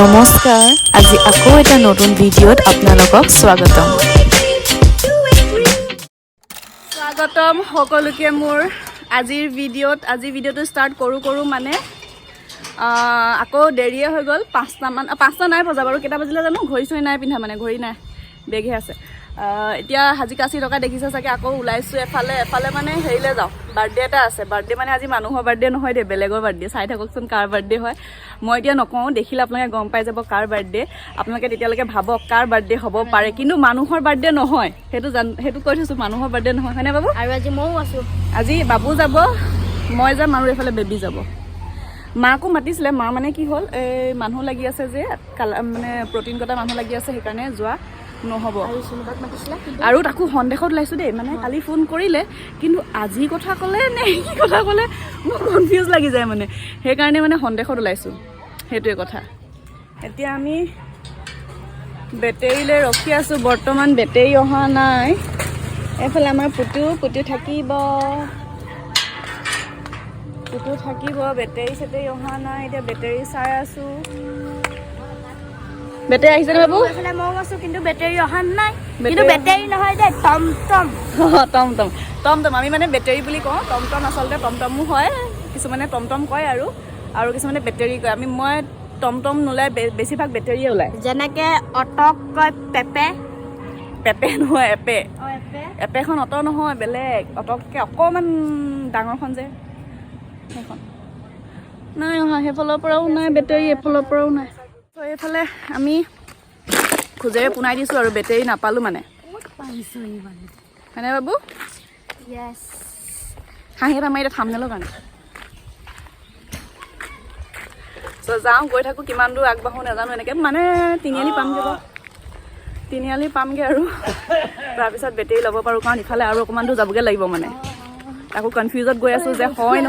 নমস্কাৰ আজি আকৌ এটা নতুন ভিডিঅ'ত আপোনালোকক স্বাগতম সকলোকে মোৰ আজিৰ ভিডিঅ'টো ষ্টাৰ্ট কৰোঁ মানে আকৌ দেৰিয়ে হৈ গ'ল 5টা নাই বজা বাৰু কেইটা বাজিলে জানো ঘড়ী চড়ী নাই পিন্ধা মানে ঘড়ী নাই বেগহে আছে এতিয়া হাজি কাচি টকা দেখিছে চাগে আকৌ ওলাইছোঁ এফালে মানে হেৰিলৈ যাওঁ বাৰ্থডে এটা আছে বাৰ্থডে মানে আজি মানুহৰ বাৰ্থডে নহয় দেই বেলেগৰ বাৰ্থডে চাই থাককচোন কাৰ বাৰ্থডে হয় মই এতিয়া নকওঁ দেখিলে আপোনালোকে গম পাই যাব কাৰ বাৰ্থডে আপোনালোকে তেতিয়ালৈকে ভাবক কাৰ বাৰ্থডে হ'ব পাৰে কিন্তু মানুহৰ বাৰ্থডে নহয় সেইটো কৈ থৈছোঁ মানুহৰ বাৰ্থডে নহয় হয়নে বাবু আৰু আজি ময়ো আছোঁ আজি বাবু যাব মই যাম আৰু এইফালে বেবী যাব মাকো মাতিছিলে মা মানে কি হ'ল এই মানুহ লাগি আছে যে মানে প্ৰটিন কটা মানুহ লাগি আছে সেইকাৰণে যোৱা নহ'ব আৰু তাকো সন্দেহত ওলাইছোঁ দেই মানে কালি ফোন কৰিলে কিন্তু আজি কথা ক'লে নে কি কথা ক'লে মোৰ কনফিউজ লাগি যায় মানে সেইকাৰণে মানে সন্দেহত ওলাইছোঁ সেইটোৱে কথা এতিয়া আমি বেটেৰীলৈ ৰখি আছোঁ বৰ্তমান বেটেৰী অহা নাই এইফালে আমাৰ পুতু থাকিব বেটেৰী চেটেৰী অহা নাই এতিয়া বেটেৰী চাই আছোঁ বেটেৰী আহিছে নে বাবু এইফালে ময়ো আছোঁ কিন্তু বেটেৰী অহা নাই কিন্তু বেটেৰী নহয় দেই টমটম আমি মানে বেটেৰী বুলি কওঁ টমটম আচলতে টমটমো হয় কিছুমানে টমটম কয় আৰু কিছুমানে বেটেৰী কয় মই টমটম নোলাই বেছিভাগ বেটেৰীয়ে ওলায় যেনেকৈ অটক কয় পেপে নহয় এপেখন অট নহয় বেলেগ অটককৈ অকণমান ডাঙৰখন যে সেইখন নাই অহা সেইফালৰ পৰাও নাই বেটেৰী এইফালৰ পৰাও নাই তো এইফালে আমি খোজেৰে পোনাই দিছোঁ আৰু বেটেৰী নাপালোঁ মানে হয়নে বাবু হাঁহি এটা মাৰি এতিয়া থামনেলৰ কাৰণে চ' যাওঁ গৈ থাকোঁ কিমান দূৰ আগবাঢ়োঁ নাজানো এনেকৈ মানে তিনিআলি পামগৈ আৰু তাৰপিছত বেটেৰী ল'ব পাৰোঁ কাৰণ ইফালে আৰু অকণমান দূৰ যাবগৈ লাগিব মানে আকৌ কনফিউজত গৈ আছোঁ যে হয়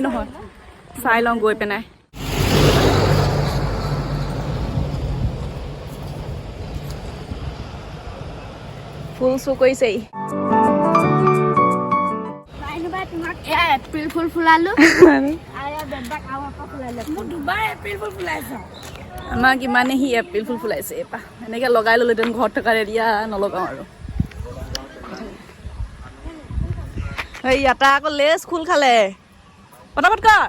নহয় চাই লওঁ গৈ পেলাই ফুল চু কৰিছেই এপ্ৰিল ফুল ফুলালোঁ দুবাৰ এপ্ৰিল ফুল ফুলাইছোঁ আমাক ইমানে সি এপ্ৰিল ফুল ফুলাইছে এপাহ এনেকৈ লগাই ল'লোঁ তেন ঘৰত থকা এতিয়া নলগাওঁ আৰু ইয়াতে আকৌ লেচ খোল খালে পটাপট কৰ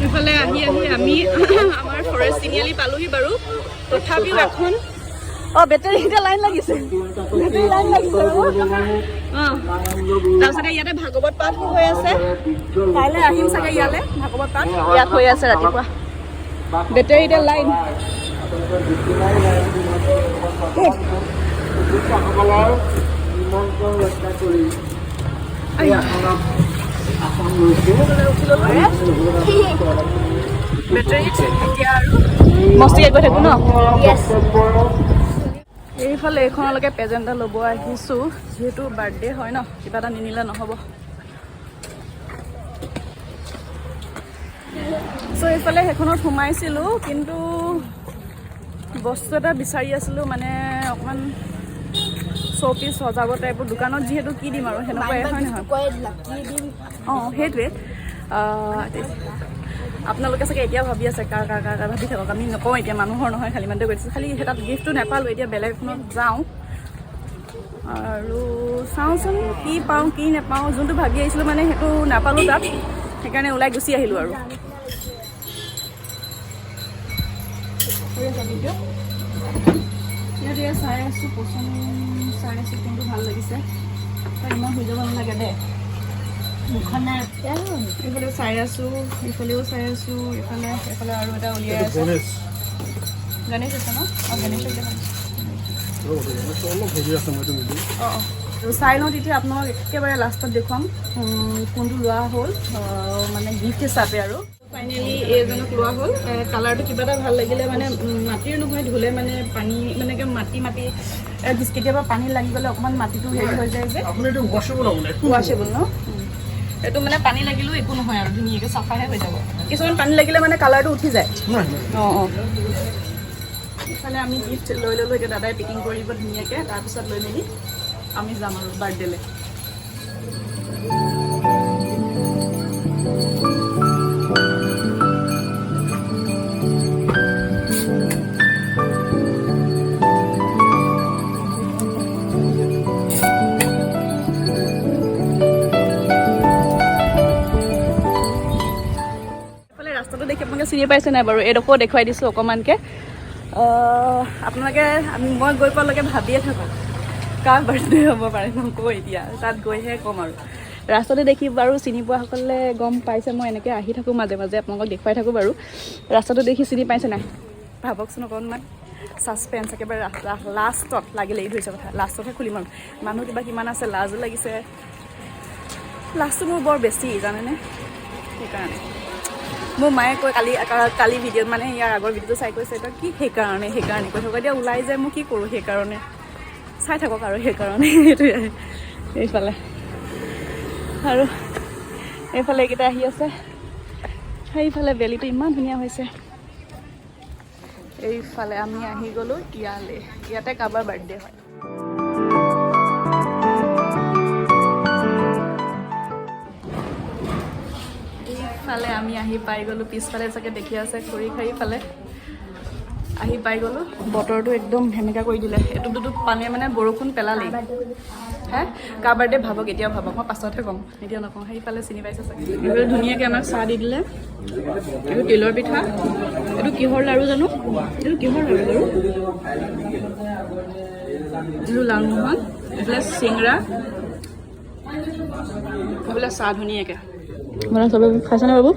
ইফালে আহি আমি আমাৰ ফৰেষ্ট তিনিআলি পালোহি বাৰু তথাপিও এখন বেটেৰী এতিয়া লাইন লাগিছে তাৰপিছতে ইয়াতে ভাগৱত পাঠ হৈ আছে কাইলৈ আহিম চাগে ইয়ালৈ ভাগৱত পাঠ ইয়াত হৈ আছে ৰাতিপুৱা বেটেৰী এতিয়া লাইন বেটেৰীত এতিয়া আৰু মস্তিকে গৈ থাকোঁ ন এইফালে এইখনলৈকে প্ৰেজেণ্ট এটা ল'ব আহিছোঁ যিহেতু বাৰ্থডে হয় ন কিবা এটা নিনিলে নহ'ব চ' এইফালে সেইখনত সোমাইছিলোঁ কিন্তু বস্তু এটা বিচাৰি আছিলোঁ মানে অকণমান শ্ব'পিচ সজাব টাইপৰ দোকানত যিহেতু কি দিম আৰু সেনেকুৱাই হয় নহয় সেইটোৱে আপোনালোকে চাগে এতিয়া ভাবি আছে কাৰ ভাবি থাকক আমি নকওঁ এতিয়া মানুহৰ নহয় খালী মানুহটো গৈছে খালী তাত গিফ্টটো নাপালোঁ এতিয়া বেলেগ এখনত যাওঁ আৰু চাওঁচোন কি পাওঁ কি নাপাওঁ যোনটো ভাবি আহিছিলোঁ মানে সেইটো নাপালোঁ তাত সেইকাৰণে ওলাই গুচি আহিলোঁ আৰু এতিয়া চাই আছোঁ পচন্দ চাই আছোঁ কোনটো ভাল লাগিছে তাত ইমান হৈ যাব নালাগে দে এইফালেও চাই আছোঁ এইফালেও চাই আছোঁ এইফালে আৰু এটা উলিয়াই আছোঁ গণেশ আছে ন গণেশক চাই লওঁ তেতিয়া আপোনাক একেবাৰে লাষ্টত দেখুৱাম কোনটো লোৱা হ'ল মানে গিফ্ট হিচাপে আৰু ফাইনেলি এইজনক লোৱা হ'ল কালাৰটো কিবা এটা ভাল লাগিলে মানে মাটিৰ নহয় ধুলে মানে পানী মানে মাটি কেতিয়াবা পানী লাগি গ'লে অকণমান মাটিটো হেৰি হৈ যায় যে ৱাশ্বেবল ন এইটো মানে পানী লাগিলেও একো নহয় আৰু ধুনীয়াকৈ চাফাহে হৈ যাব কিছুমান পানী লাগিলে মানে কালাৰটো উঠি যায় ইফালে আমি গিফ্ট লৈ ল'লোঁ এতিয়া দাদাই পেকিং কৰিব ধুনীয়াকৈ তাৰপিছত লৈ মেলি আমি যাম আৰু বাৰ্থডেলৈ চিনি পাইছে নাই বাৰু এইডোখৰ দেখুৱাই দিছোঁ অকণমানকৈ আপোনালোকে মই গৈ পোৱালৈকে ভাবিয়ে থাকোঁ কাৰ বাৰ্থডে হ'ব পাৰে নকওঁ এতিয়া তাত গৈহে ক'ম আৰু ৰাস্তাতে দেখি বাৰু চিনি পোৱাসকলে গম পাইছে মই এনেকৈ আহি থাকোঁ মাজে মাজে আপোনালোকক দেখুৱাই থাকোঁ বাৰু ৰাস্তাটো দেখি চিনি পাইছে নাই ভাবকচোন অকণমান ছাছপেঞ্চ একেবাৰে লাষ্টত লাগিলে এই ধৰিছে কথা লাষ্টতহে খুলিম আৰু মানুহ কিবা কিমান আছে লাজো লাগিছে লাজটো মোৰ বৰ বেছি জানেনে সেইকাৰণে মোৰ মায়ে কৈ কালি ভিডিঅ'ত মানে ইয়াৰ আগৰ ভিডিঅ'টো চাই কৈছে তই কি সেইকাৰণে কৈ থকা এতিয়া ওলাই যায় মই কি কৰোঁ সেইকাৰণে চাই থাকক আৰু সেইকাৰণে সেইটোৱে এইফালে আৰু এইফালে এইকেইটা আহি আছে সেইফালে বেলিটো ইমান ধুনীয়া হৈছে এইফালে আমি আহি গ'লোঁ ইয়াতে কাৰোবাৰ বাৰ্থডে হয় এইফালে আমি আহি পাই গ'লোঁ পিছফালে চাগে দেখি আছে খৰি খাৰিফালে আহি পাই গ'লোঁ বতৰটো একদম সেমেকা কৰি দিলে এটুপ পানীয়ে মানে বৰষুণ পেলালেই হে কাৰ বাৰ্থডে ভাবক এতিয়াও ভাবক মই পাছতহে ক'ম এতিয়া নকওঁ সেইফালে চিনি পাইছে চাগে এইবোৰ ধুনীয়াকৈ আমাক চাহ দি দিলে এইটো তিলৰ পিঠা এইটো কিহৰ লাড়ু জানো এইটো কিহৰ লাড়ু বাৰু এইটো লালমোহন এইফালে চিংৰা এইফালে চাহ ধুনীয়াকৈ মানে চবে খাইছেনে বাবু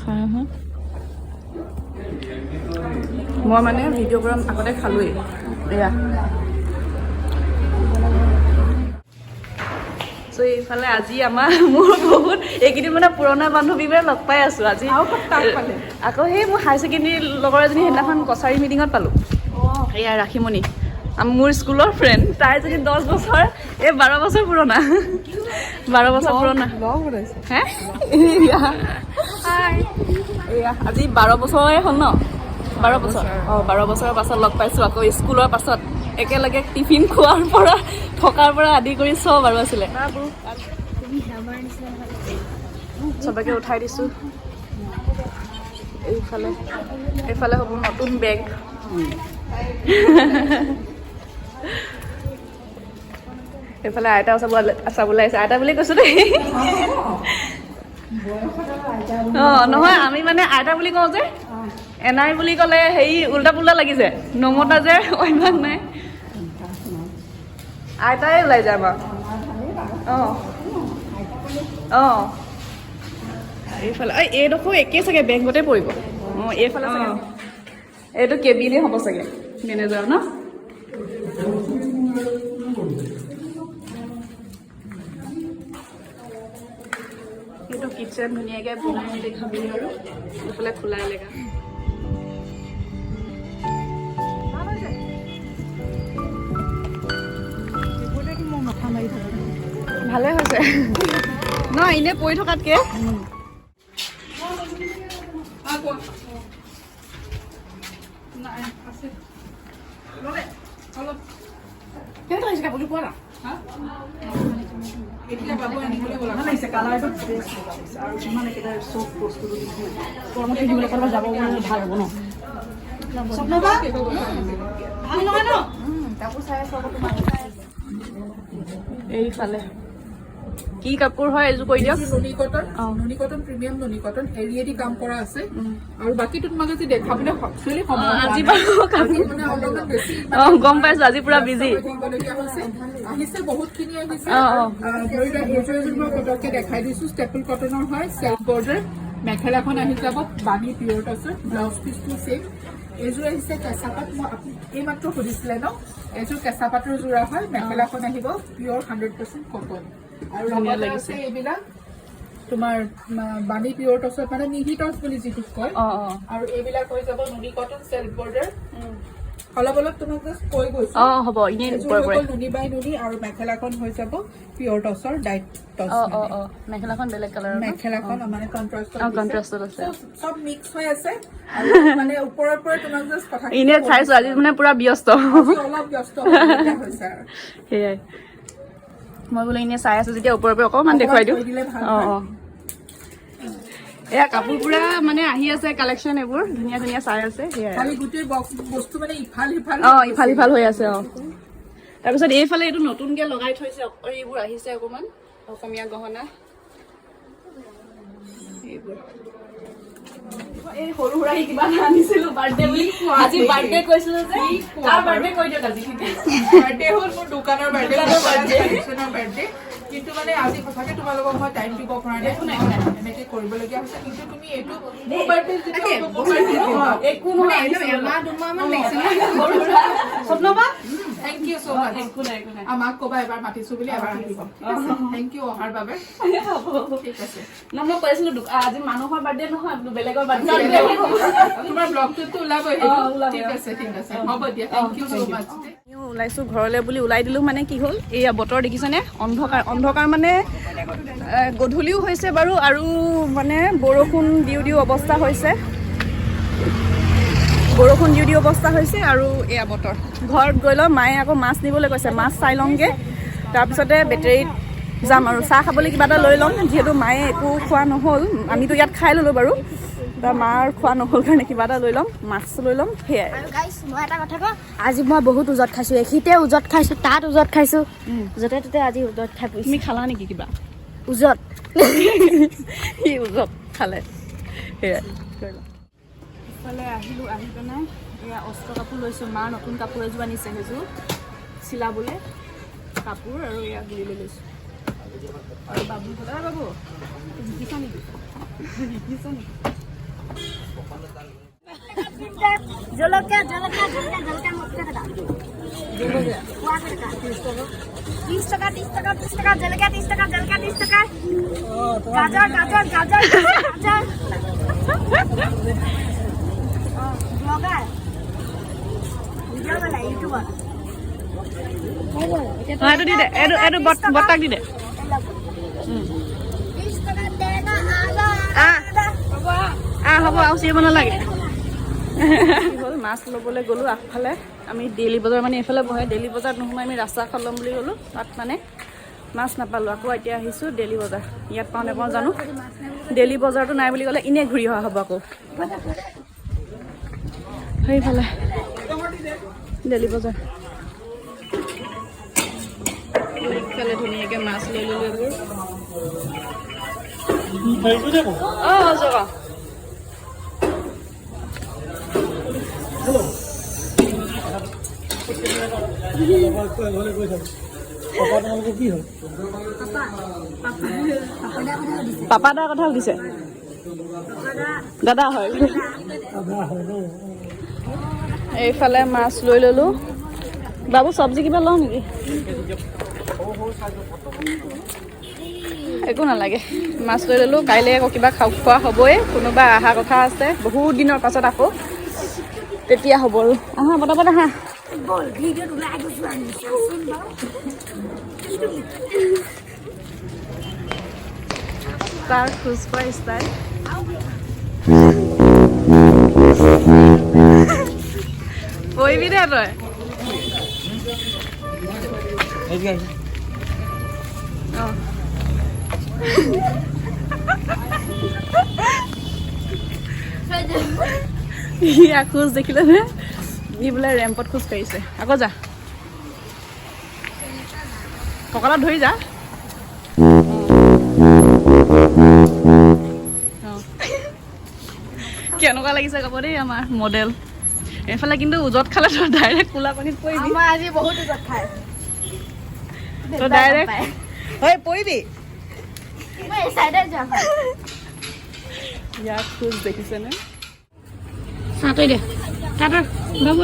খাই আহোঁ মই মানে ভিডিঅ' পৰা আগতে খালোঁৱেই এয়া চ' এইফালে আজি মোৰ বহুত এইকেইদিন মানে পুৰণা বান্ধৱীবোৰে লগ পাই আছোঁ আজি আকৌ সেই মোৰ হায়াৰ ছেকেণ্ডেৰী লগৰ এজনী সেইদিনাখন কছাৰী মিটিঙত পালোঁ এয়া ৰাখিমণি মোৰ স্কুলৰ ফ্ৰেণ্ড তাই যদি 10 বছৰ এই 12 বছৰ পুৰণা 12 বছৰ পুৰণা হে এয়া আজি 12 বছৰে হ'ল ন 12 বছৰ 12 বছৰৰ পাছত লগ পাইছোঁ আকৌ স্কুলৰ পাছত একেলগে টিফিন খোৱাৰ পৰা থকাৰ পৰা আদি কৰি চব আৰু আছিলে চবকে উঠাই দিছোঁ এইফালে হ'ব নতুন বেগ এইফালে আইতা চাবলৈ আহিছে আইতা বুলি কৈছোঁ দেই নহয় আমি মানে আইতা বুলি কওঁ যে এনাই বুলি ক'লে হেৰি উল্টা পুল্টা লাগিছে নমতা যে অভ্যাস নাই আইতাই ওলাই যায় আমাৰ এইফালে এইডোখৰ একেই চাগে বেংকতে পৰিব এইফালে চাগে এইটো কেবিনে হ'ব চাগে মেনেজাৰ ন এইটো কিটচেন ধুনীয়াকৈ বনাই মেলি খাবি আৰু এইফালে খোলা এলেকা ভালে হৈছে ন এনেই পৰি থকাতকে এইফালে কি কাপোৰ হয় এইযোৰ কৈ দিয়ক নুনি কটন প্ৰিমিয়াম নুনি কটন এৰিয়েদি কাম কৰা আছে আৰু বাকীটো তোমাক যদি দেখাবলৈ একচুৱেলি সময় আজি বাৰু মানে অলপমান বেছি গম পাইছো আজি পুৰা বিজি আহিছে বহুতখিনি আহিছে ধৰি লোৱা এইযোৰ মই পটককে দেখাই দিছো ষ্টেপল কটনৰ হয় চেল্ফ বৰ্ডাৰ মেখেলাখন আহি যাব বাণী পিয়ৰ টচৰ ব্লাউজ পিচটো ছেম এইযোৰ আহিছে কেঁচা পাট মই এইমাত্ৰ সুধিছিলে ন এইযোৰ কেঁচা পাটৰ যোৰা হয় মেখেলাখন আহিব পিয়ৰ 100% কটন আৰু ধুনীয়া লাগিছে এইবিলাক তোমাৰ বাণী পিয়ৰ টচত মানে মিহি টচ বুলি যিটো কয় আৰু এইবিলাক হৈ যাব নুনি কটন চেল্ফ বৰ্ডাৰ অলপ অলপ তোমাক জাষ্ট কৈ গৈছো হ'ব ইনে নুনি বাই নুনি আৰু মেখেলাখন হৈ যাব পিয়ৰ টচৰ ডাইট টচ মেখেলাখন বেলেগ কালাৰৰ মেখেলাখন মানে কন্ট্ৰাষ্টত আছে সব মিক্স হৈ আছে আৰু মানে ওপৰৰ পৰা তোমাক জাষ্ট কথা ইনে চাইছো আজি মানে পুৰা ব্যস্ত অলপ ব্যস্ত হৈছে সেয়াই মই বোলে এনেই চাই আছো যেতিয়া ওপৰৰ পৰা অকণমান দেখুৱাই দিওঁ এয়া কাপোৰ পুৰা মানে আহি আছে কালেকশ্যন এইবোৰ ধুনীয়া ধুনীয়া চাই আছে সেয়াই গোটেই বস্তু মানে ইফাল সিফাল হৈ আছে তাৰপিছত এইফালে এইটো নতুনকে লগাই থৈছে এইবোৰ আহিছে অকণমান অসমীয়া গহনা এইবোৰ এই সৰু সুৰা কিবা আনিছিলো বাৰ্থডে বুলি আজি বাৰ্থডে কৈছিলো যে তাৰ বাৰ্থডে কৈ দিয়ক আজি বাৰ্থডে হ'ল মোৰ দোকানৰ বাৰ্থডে বাৰ্থডে কিন্তু মানে আজি সঁচাকে তোমালোকক মই টাইম দিব পৰা নাই এনেকে কৰিবলগীয়া হৈছে কিন্তু তুমি এইটো মোৰ বাৰ্থডে একো নহয় এমাহ দুমাহমান লাগিছে স্বপ্নবা থেংক ইউ ছ' মাছ আমাক ক'বা এবাৰ মাতিছো বুলি এবাৰ আহিব থেংক ইউ অহাৰ বাবে ঠিক আছে না মই কৈছিলো আজি মানুহৰ বাৰ্থডে নহয় বেলেগৰ বাৰ্থডে তোমাৰ ব্লগটোতো ওলাবই ঠিক আছে হ'ব দিয়া থেংক ইউ ছ' মাছ ওলাইছো ঘৰলৈ বুলি ওলাই দিলো মানে কি হ'ল এয়া বতৰ দেখিছেনে অন্ধকাৰ মানে গধূলিও হৈছে বাৰু আৰু মানে বৰষুণ দিও অৱস্থা হৈছে আৰু এয়া বতৰ ঘৰত গৈ লওঁ মায়ে আকৌ মাছ নিবলৈ কৈছে মাছ চাই লওঁগৈ তাৰপিছতে বেটেৰীত যাম আৰু চাহ খাবলৈ কিবা এটা লৈ ল'ম যিহেতু মায়ে একো খোৱা নহ'ল আমিতো ইয়াত খাই ল'লোঁ বাৰু মাৰ খোৱা নহ'ল কাৰণে কিবা এটা লৈ ল'ম মাছ লৈ ল'ম সেয়াই আৰু গাইছ মই এটা কথা কওঁ আজি মই বহুত উজত খাইছো এখিতে উজত খাইছো তাত উজত খাইছো য'তে ত'তে আজি উজত খাই পৰিছো তুমি খালা নেকি কিবা উজত সি উজত খালে সেয়াই ইফালে আহিলোঁ আহি পেলাই এয়া অস্ত্ৰ কাপোৰ লৈছোঁ মাৰ নতুন কাপোৰ এযোৰ আনিছে সেইযোৰ চিলাবলৈ কাপোৰ আৰু এয়া গুৰিলৈ লৈছোঁ আৰু বাবু বাবু শিকিছা নেকি জলকীয়া মস্ত টকা 30 টকা জলকীয়া 30 টকা গাজৰ ব্লগাৰ ভিডিঅ' বনাই ইউটিউবৰ এইটো দি দে এইটো বৰ্তাক দি দে 30 টকা টেঙা হ'ব আৰু চিৰিব নালাগে কি হ'ল মাছ ল'বলৈ গ'লোঁ আগফালে আমি ডেইলি বজাৰ মানে এইফালে বহে ডেইলি বজাৰত নোসোমাই আমি ৰাস্তা এখন ল'ম বুলি গ'লোঁ তাত মানে মাছ নাপালোঁ আকৌ এতিয়া আহিছোঁ ডেইলি বজাৰ ইয়াত পাওঁ নাপাওঁ জানো ডেইলি বজাৰটো নাই বুলি ক'লে এনেই ঘূৰি অহা হ'ব আকৌ সেইফালে ডেইলি বজাৰ এইফালে ধুনীয়াকৈ মাছ লৈ ল'লোঁ এইবোৰ অঁ জগা পাপা দাৰ কথা সুধিছে দাদা হয় এইফালে মাছ লৈ ল'লোঁ বাবু চব্জি কিবা লওঁ নেকি একো নালাগে মাছ লৈ ল'লোঁ কাইলৈ আকৌ কিবা খোৱা হ'বই কোনোবা অহা কথা আছে বহুত দিনৰ পাছত আকৌ তেতিয়া হ'ব আৰু আহা পটাপট আহা তাৰ খোজ খোৱা ষ্টাইল পৰিবি দে তই অঁ খোজ দেখিলে নে ই বোলে ৰেম্পত খোজ কাঢ়িছে আকৌ যা কঁকালত ধৰি যা কেনেকুৱা লাগিছে কাপোৰ দেই আমাৰ মডেল এইফালে কিন্তু উজত খালে তই ডাইৰেক্ট কোলা পানীত পৰিবি মই আজি বহুত উজত খাই তই ডাইৰেক্ট হয় পৰিবি মই এই চাইডে যাম ইয়াক খোজ দেখিছেনে চাটই দে কাটৰ বাবু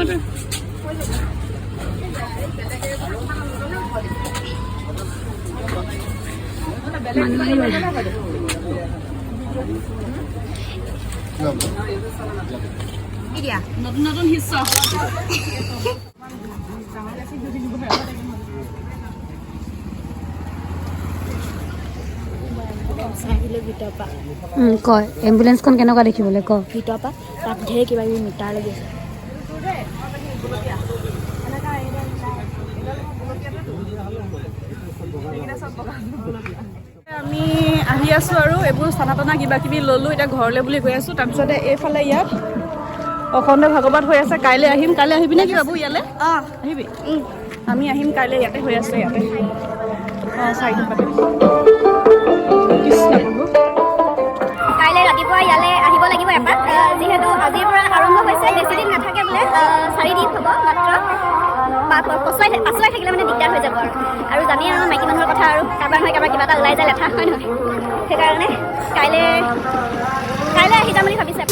নতুন নতুন শিষ্য কয় এম্বুলেঞ্চখন কেনেকুৱা দেখিবলৈ ক ভিতৰৰ পৰা তাত ঢেৰ কিবা কিবি মিটাৰ লাগি আছে আমি আহি আছোঁ আৰু এইবোৰ চানা টানা কিবা কিবি ল'লোঁ এতিয়া ঘৰলৈ বুলি গৈ আছোঁ তাৰপিছতে এইফালে ইয়াত অখণ্ড ভাগৱত হৈ আছে কাইলৈ আহিম কাইলৈ আহিবি নে কি বাবু ইয়ালৈ অঁ আহিবি আমি আহিম কাইলৈ ইয়াতে হৈ আছে ইয়াতে অঁ চাৰিটা পাতে কৃষ্ণ প্ৰভু কাইলৈ ৰাতিপুৱা ইয়ালৈ আহিব লাগিব এপাক যিহেতু আজিৰ পৰা আৰম্ভ হৈছে বেছিদিন নাথাকে বোলে 4 দিন হ'ব মাত্ৰ পাছুৱাই থাকিলে মানে দিগদাৰ হৈ যাব আৰু জানেই আৰু মাইকী মানুহৰ কথা আৰু কাৰোবাৰ নহয় কাৰোবাৰ কিবা এটা ওলাই যায় লেঠা হয় নহয় সেইকাৰণে কাইলৈ আহি যাম বুলি ভাবিছে